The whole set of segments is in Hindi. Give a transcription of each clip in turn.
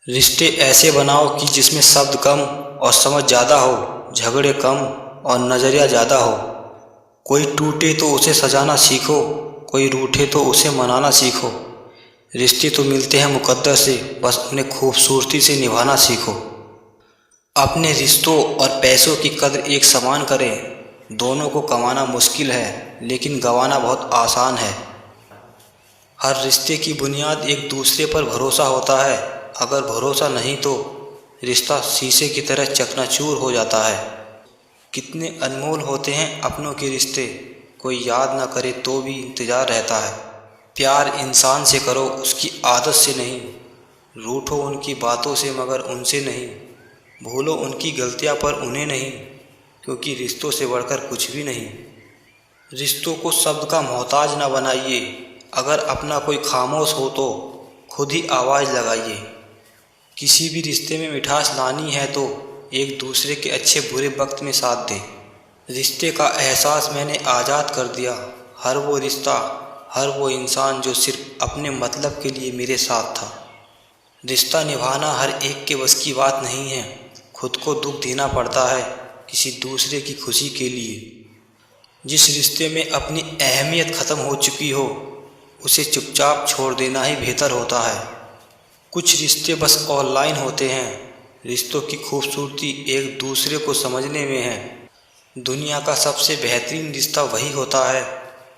रिश्ते ऐसे बनाओ कि जिसमें शब्द कम और समझ ज़्यादा हो, झगड़े कम और नज़रिया ज़्यादा हो। कोई टूटे तो उसे सजाना सीखो, कोई रूठे तो उसे मनाना सीखो। रिश्ते तो मिलते हैं मुकद्दर से, बस उन्हें खूबसूरती से निभाना सीखो। अपने रिश्तों और पैसों की कद्र एक समान करें। दोनों को कमाना मुश्किल है, लेकिन गंवाना बहुत आसान है। हर रिश्ते की बुनियाद एक दूसरे पर भरोसा होता है। अगर भरोसा नहीं तो रिश्ता शीशे की तरह चकनाचूर हो जाता है। कितने अनमोल होते हैं अपनों के रिश्ते, कोई याद ना करे तो भी इंतज़ार रहता है। प्यार इंसान से करो, उसकी आदत से नहीं। रूठो उनकी बातों से मगर उनसे नहीं। भूलो उनकी गलतियां पर उन्हें नहीं, क्योंकि रिश्तों से बढ़कर कुछ भी नहीं। रिश्तों को शब्द का मोहताज ना बनाइए। अगर अपना कोई खामोश हो तो खुद ही आवाज़ लगाइए। किसी भी रिश्ते में मिठास लानी है तो एक दूसरे के अच्छे बुरे वक्त में साथ दें। रिश्ते का एहसास मैंने आज़ाद कर दिया। हर वो रिश्ता, हर वो इंसान जो सिर्फ अपने मतलब के लिए मेरे साथ था। रिश्ता निभाना हर एक के बस की बात नहीं है। खुद को दुख देना पड़ता है किसी दूसरे की खुशी के लिए। जिस रिश्ते में अपनी अहमियत ख़त्म हो चुकी हो, उसे चुपचाप छोड़ देना ही बेहतर होता है। कुछ रिश्ते बस ऑनलाइन होते हैं। रिश्तों की खूबसूरती एक दूसरे को समझने में है। दुनिया का सबसे बेहतरीन रिश्ता वही होता है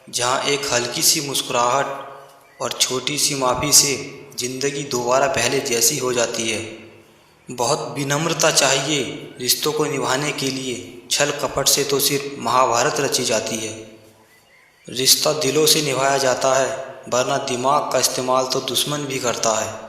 जहाँ एक हल्की सी मुस्कुराहट और छोटी सी माफ़ी से ज़िंदगी दोबारा पहले जैसी हो जाती है। बहुत विनम्रता चाहिए रिश्तों को निभाने के लिए। छल कपट से तो सिर्फ महाभारत रची जाती है। रिश्ता दिलों से निभाया जाता है, वरना दिमाग का इस्तेमाल तो दुश्मन भी करता है।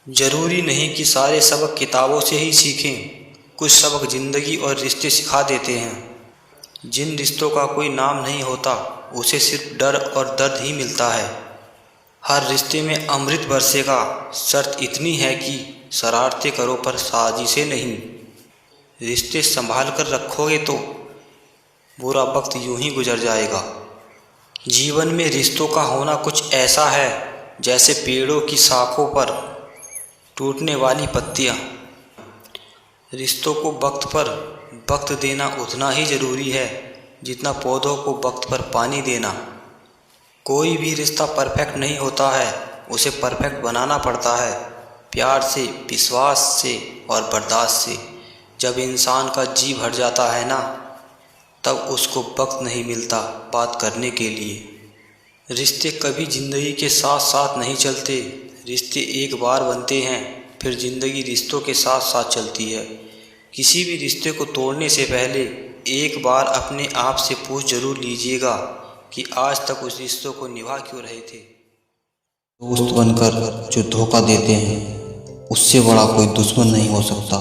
ज़रूरी नहीं कि सारे सबक किताबों से ही सीखें। कुछ सबक ज़िंदगी और रिश्ते सिखा देते हैं। जिन रिश्तों का कोई नाम नहीं होता, उसे सिर्फ डर और दर्द ही मिलता है। हर रिश्ते में अमृत बरसेगा, शर्त इतनी है कि शरारतें करो पर साजिशें नहीं। रिश्ते संभाल कर रखोगे तो बुरा वक्त यूं ही गुजर जाएगा। जीवन में रिश्तों का होना कुछ ऐसा है जैसे पेड़ों की शाखों पर टूटने वाली पत्तियां। रिश्तों को वक्त पर वक्त देना उतना ही ज़रूरी है जितना पौधों को वक्त पर पानी देना। कोई भी रिश्ता परफेक्ट नहीं होता है, उसे परफेक्ट बनाना पड़ता है। प्यार से, विश्वास से और बर्दाश्त से। जब इंसान का जी भर जाता है ना, तब उसको वक्त नहीं मिलता बात करने के लिए। रिश्ते कभी ज़िंदगी के साथ साथ नहीं चलते। रिश्ते एक बार बनते हैं, फिर ज़िंदगी रिश्तों के साथ साथ चलती है। किसी भी रिश्ते को तोड़ने से पहले एक बार अपने आप से पूछ जरूर लीजिएगा कि आज तक उस रिश्तों को निभा क्यों रहे थे। दोस्त बनकर जो धोखा देते हैं, उससे बड़ा कोई दुश्मन नहीं हो सकता।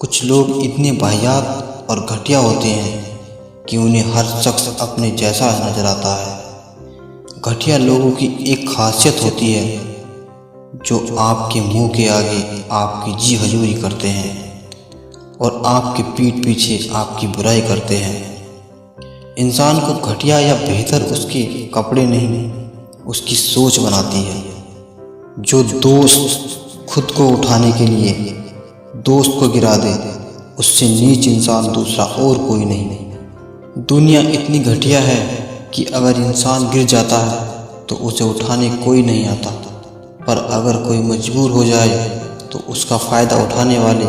कुछ लोग इतने वाहियात और घटिया होते हैं कि उन्हें हर शख्स अपने जैसा नजर आता है। घटिया लोगों की एक खासियत होती है जो आपके मुंह के आगे आपकी जी हजूरी करते हैं और आपके पीठ पीछे आपकी बुराई करते हैं। इंसान को घटिया या बेहतर उसके कपड़े नहीं, उसकी सोच बनाती है। जो दोस्त खुद को उठाने के लिए दोस्त को गिरा दे, उससे नीच इंसान दूसरा और कोई नहीं। दुनिया इतनी घटिया है कि अगर इंसान गिर जाता है तो उसे उठाने कोई नहीं आता, पर अगर कोई मजबूर हो जाए तो उसका फ़ायदा उठाने वाले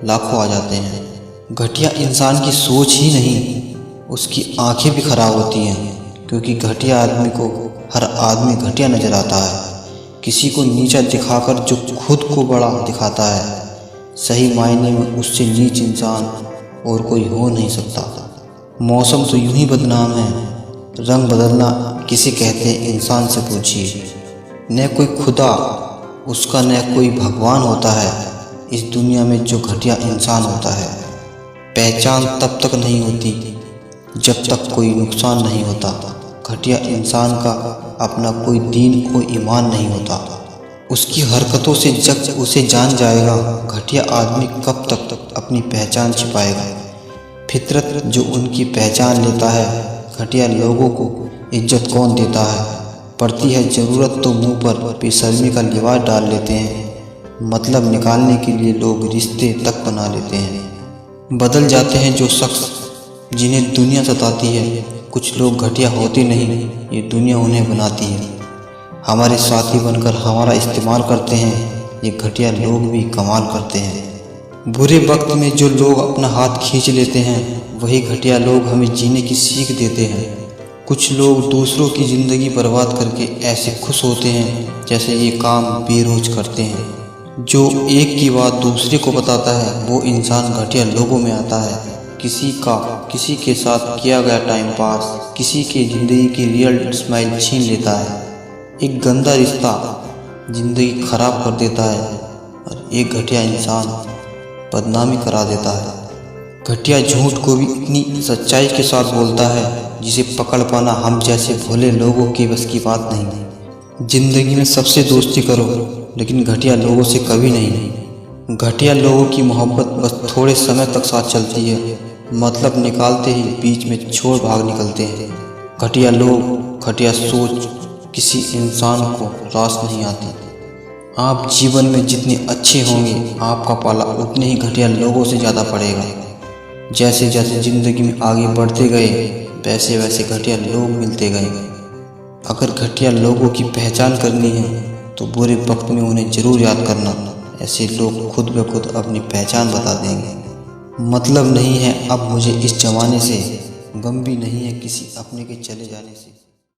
लाखों आ जाते हैं। घटिया इंसान की सोच ही नहीं, उसकी आंखें भी खराब होती हैं, क्योंकि घटिया आदमी को हर आदमी घटिया नजर आता है। किसी को नीचा दिखाकर जो खुद को बड़ा दिखाता है, सही मायने में उससे नीच इंसान और कोई हो नहीं सकता। मौसम तो यूं ही बदनाम है, रंग बदलना किसे कहते हैं इंसान से पूछिए। न कोई खुदा, उसका न कोई भगवान होता है इस दुनिया में जो घटिया इंसान होता है। पहचान तब तक नहीं होती जब तक कोई नुकसान नहीं होता। घटिया इंसान का अपना कोई दीन और ईमान नहीं होता। उसकी हरकतों से जब उसे जान जाएगा, घटिया आदमी कब तक अपनी पहचान छिपाएगा। फितरत जो उनकी पहचान लेता है, घटिया लोगों को इज्जत कौन देता है। पड़ती है ज़रूरत तो मुंह पर बेशर्मी का लिबास डाल लेते हैं। मतलब निकालने के लिए लोग रिश्ते तक बना लेते हैं। बदल जाते हैं जो शख्स जिन्हें दुनिया सताती है। कुछ लोग घटिया होते नहीं, ये दुनिया उन्हें बनाती है। हमारे साथी बनकर हमारा इस्तेमाल करते हैं, ये घटिया लोग भी कमाल करते हैं। बुरे वक्त में जो लोग अपना हाथ खींच लेते हैं, वही घटिया लोग हमें जीने की सीख देते हैं। कुछ लोग दूसरों की ज़िंदगी बर्बाद करके ऐसे खुश होते हैं जैसे ये काम बेरोज करते हैं। जो एक की बात दूसरे को बताता है, वो इंसान घटिया लोगों में आता है। किसी के साथ किया गया टाइम पास, किसी के ज़िंदगी की रियल स्माइल छीन लेता है। एक गंदा रिश्ता ज़िंदगी खराब कर देता है और एक घटिया इंसान बदनामी करा देता है। घटिया झूठ को भी इतनी सच्चाई के साथ बोलता है जिसे पकड़ पाना हम जैसे भोले लोगों के बस की बात नहीं। जिंदगी में सबसे दोस्ती करो, लेकिन घटिया लोगों से कभी नहीं। घटिया लोगों की मोहब्बत बस थोड़े समय तक साथ चलती है, मतलब निकालते ही बीच में छोड़ भाग निकलते हैं। घटिया लोग, घटिया सोच किसी इंसान को रास नहीं आती। आप जीवन में जितने अच्छे होंगे, आपका पाला उतने ही घटिया लोगों से ज़्यादा पड़ेगा। जैसे जैसे ज़िंदगी में आगे बढ़ते गए, वैसे वैसे घटिया लोग मिलते गए। अगर घटिया लोगों की पहचान करनी है तो बुरे वक्त में उन्हें ज़रूर याद करना। ऐसे लोग खुद ब खुद अपनी पहचान बता देंगे। मतलब नहीं है अब मुझे इस ज़माने से, गम भी नहीं है किसी अपने के चले जाने से।